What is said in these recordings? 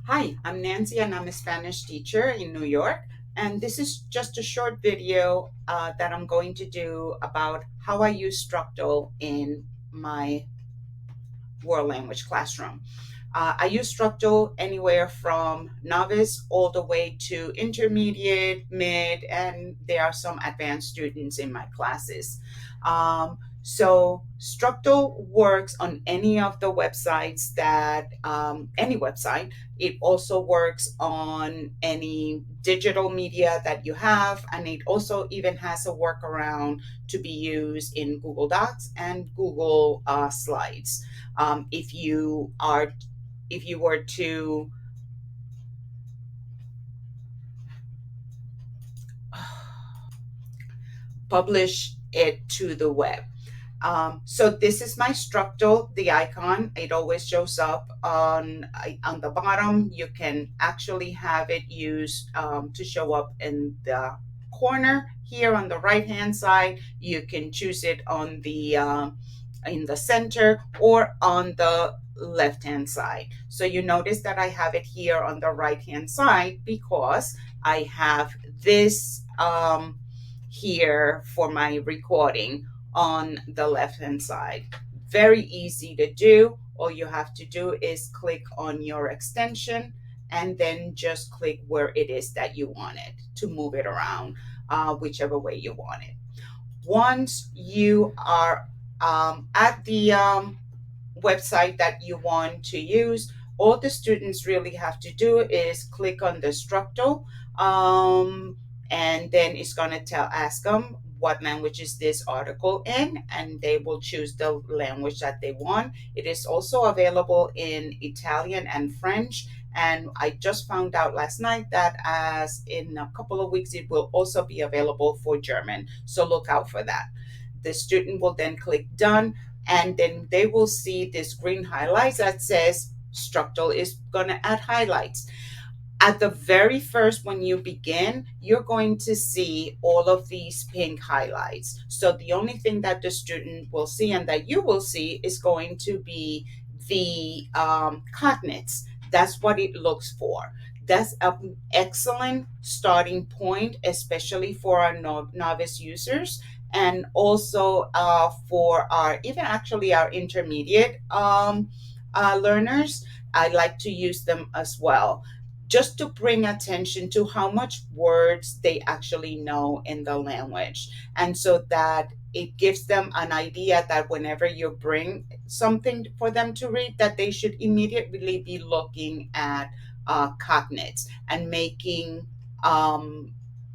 Hi, I'm Nancy and I'm a Spanish teacher in New York. And this is just a short video that I'm going to do about how I use structal in my world language classroom. I use structal anywhere from novice all the way to intermediate, mid, and there are some advanced students in my classes. So structal works on any of the websites any website. It also works on any digital media that you have, and it also even has a workaround to be used in Google Docs and Google Slides. If you were to publish it to the web. So this is my structal, the icon. It always shows up on the bottom. You can actually have it used to show up in the corner here on the right hand side. You can choose it on the in the center or on the left hand side. So you notice that I have it here on the right hand side because I have this here for my recording on the left hand side. Very easy to do. All you have to do is click on your extension and then just click where it is that you want it to move it around, whichever way you want it. Once you are at the website that you want to use, all the students really have to do is click on the structal, and then it's going to ask them what language is this article in, and they will choose the language that they want. It is also available in Italian and French, and I just found out last night that as in a couple of weeks it will also be available for German, so look out for that. The student will then click done, and then they will see this green highlights that says structal is going to add highlights. At the very first, when you begin, you're going to see all of these pink highlights. So the only thing that the student will see and that you will see is going to be the cognates. That's what it looks for. That's an excellent starting point, especially for our novice users, and also for our even actually our intermediate learners. I like to use them as well, just to bring attention to how much words they actually know in the language. And so that it gives them an idea that whenever you bring something for them to read, that they should immediately be looking at cognates and making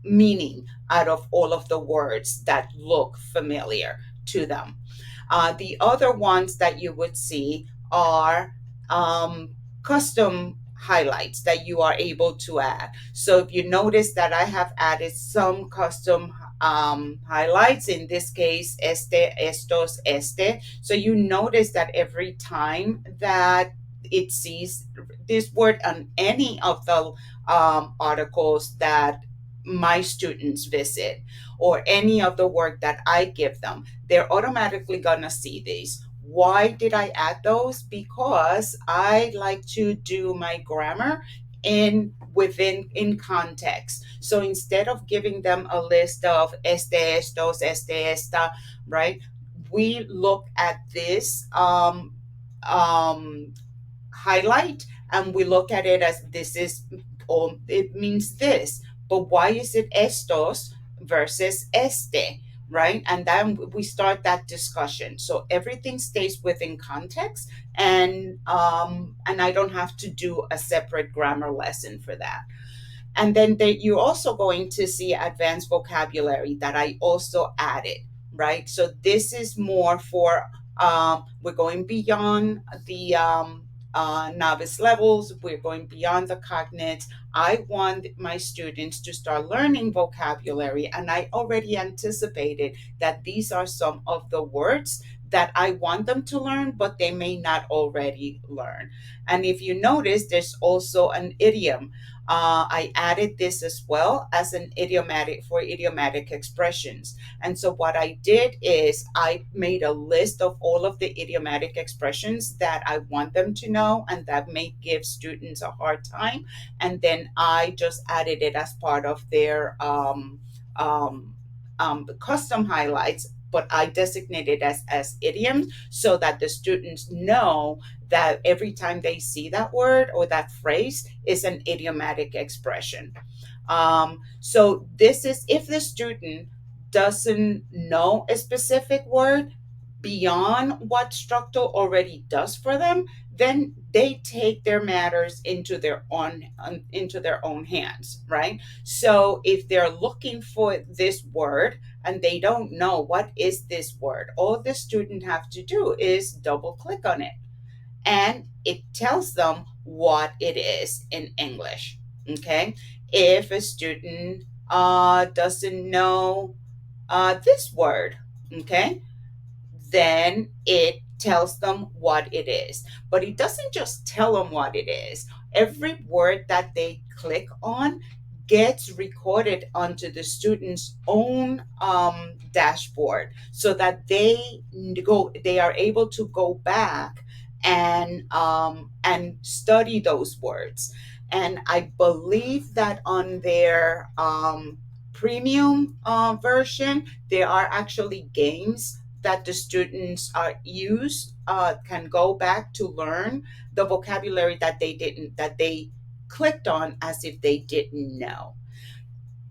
meaning out of all of the words that look familiar to them. The other ones that you would see are custom highlights that you are able to add. So if you notice that I have added some custom highlights, in this case, estos, este. So you notice that every time that it sees this word on any of the articles that my students visit or any of the work that I give them, they're automatically gonna see these. Why did I add those? Because I like to do my grammar in context. So instead of giving them a list of estos, esta, right? We look at this highlight and we look at it as this is, or it means this, but why is it estos versus este, right? And then we start that discussion, so everything stays within context, and I don't have to do a separate grammar lesson for that. And then you're also going to see advanced vocabulary that I also added, right? So this is more for, we're going beyond the novice levels, we're going beyond the cognates. I want my students to start learning vocabulary, and I already anticipated that these are some of the words that I want them to learn, but they may not already learn. And if you notice, there's also an idiom. I added this as well as an idiomatic for idiomatic expressions. And so what I did is I made a list of all of the idiomatic expressions that I want them to know and that may give students a hard time. And then I just added it as part of their um, custom highlights, but I designate it as idioms so that the students know that every time they see that word or that phrase is an idiomatic expression. So this is if the student doesn't know a specific word beyond what structal already does for them, then they take their matters into their own hands, right? So if they're looking for this word and they don't know what is this word, all the student have to do is double click on it and it tells them what it is in English. Okay. If a student doesn't know this word, okay, then it tells them what it is. But it doesn't just tell them what it is. Every word that they click on gets recorded onto the student's own dashboard so that they are able to go back and study those words. And I believe that on their premium version, there are actually games that the students can go back to learn the vocabulary that they clicked on as if they didn't know.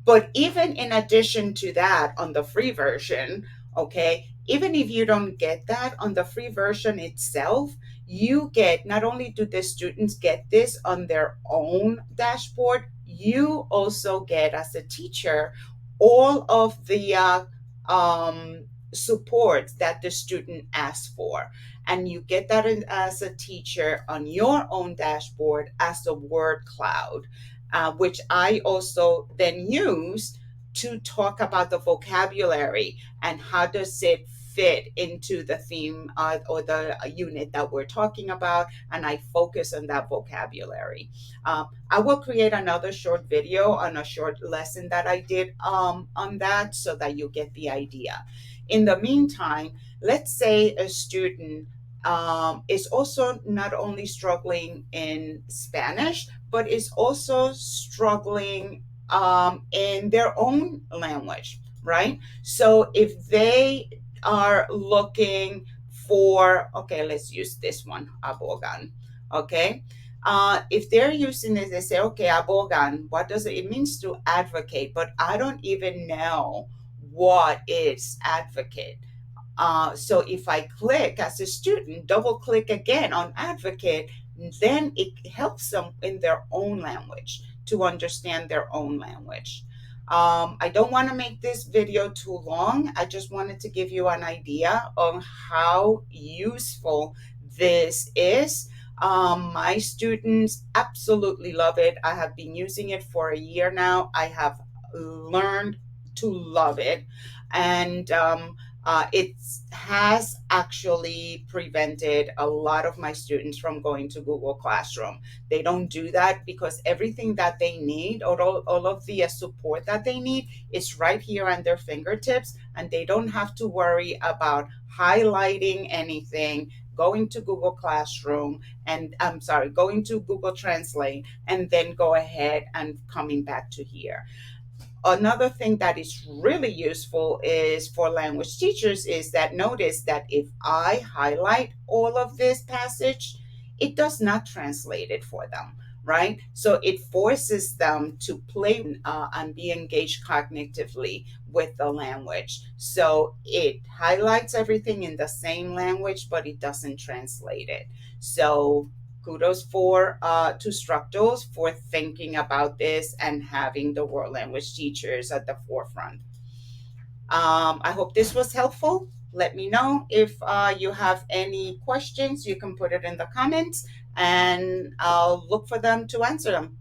But even in addition to that, on the free version, okay, even if you don't get that on the free version itself, you get not only do the students get this on their own dashboard, you also get as a teacher all of the support that the student asks for. And you get that as a teacher on your own dashboard as a word cloud, which I also then use to talk about the vocabulary and how does it fit into the theme or the unit that we're talking about, and I focus on that vocabulary. I will create another short video on a short lesson that I did on that so that you get the idea. In the meantime, let's say a student is also not only struggling in Spanish, but is also struggling in their own language, right? So if they are looking for, okay, let's use this one, abogan, okay? If they're using this, they say, okay, abogan, what does it, it means to advocate, but I don't even know what is advocate. So if I click as a student, double click again on advocate, then it helps them in their own language to understand their own language. I don't want to make this video too long. I just wanted to give you an idea of how useful this is. My students absolutely love it. I have been using it for a year now. I have learned to love it. And it has actually prevented a lot of my students from going to Google Classroom. They don't do that because everything that they need, or all of the support that they need, is right here on their fingertips, and they don't have to worry about highlighting anything, going to Google Classroom, and I'm sorry, going to Google Translate, and then go ahead and coming back to here. Another thing that is really useful is for language teachers is that notice that if I highlight all of this passage, it does not translate it for them, right? So it forces them to play and be engaged cognitively with the language. So it highlights everything in the same language, but it doesn't translate it. So kudos for to Structals for thinking about this and having the world language teachers at the forefront. I hope this was helpful. Let me know if you have any questions. You can put it in the comments and I'll look for them to answer them.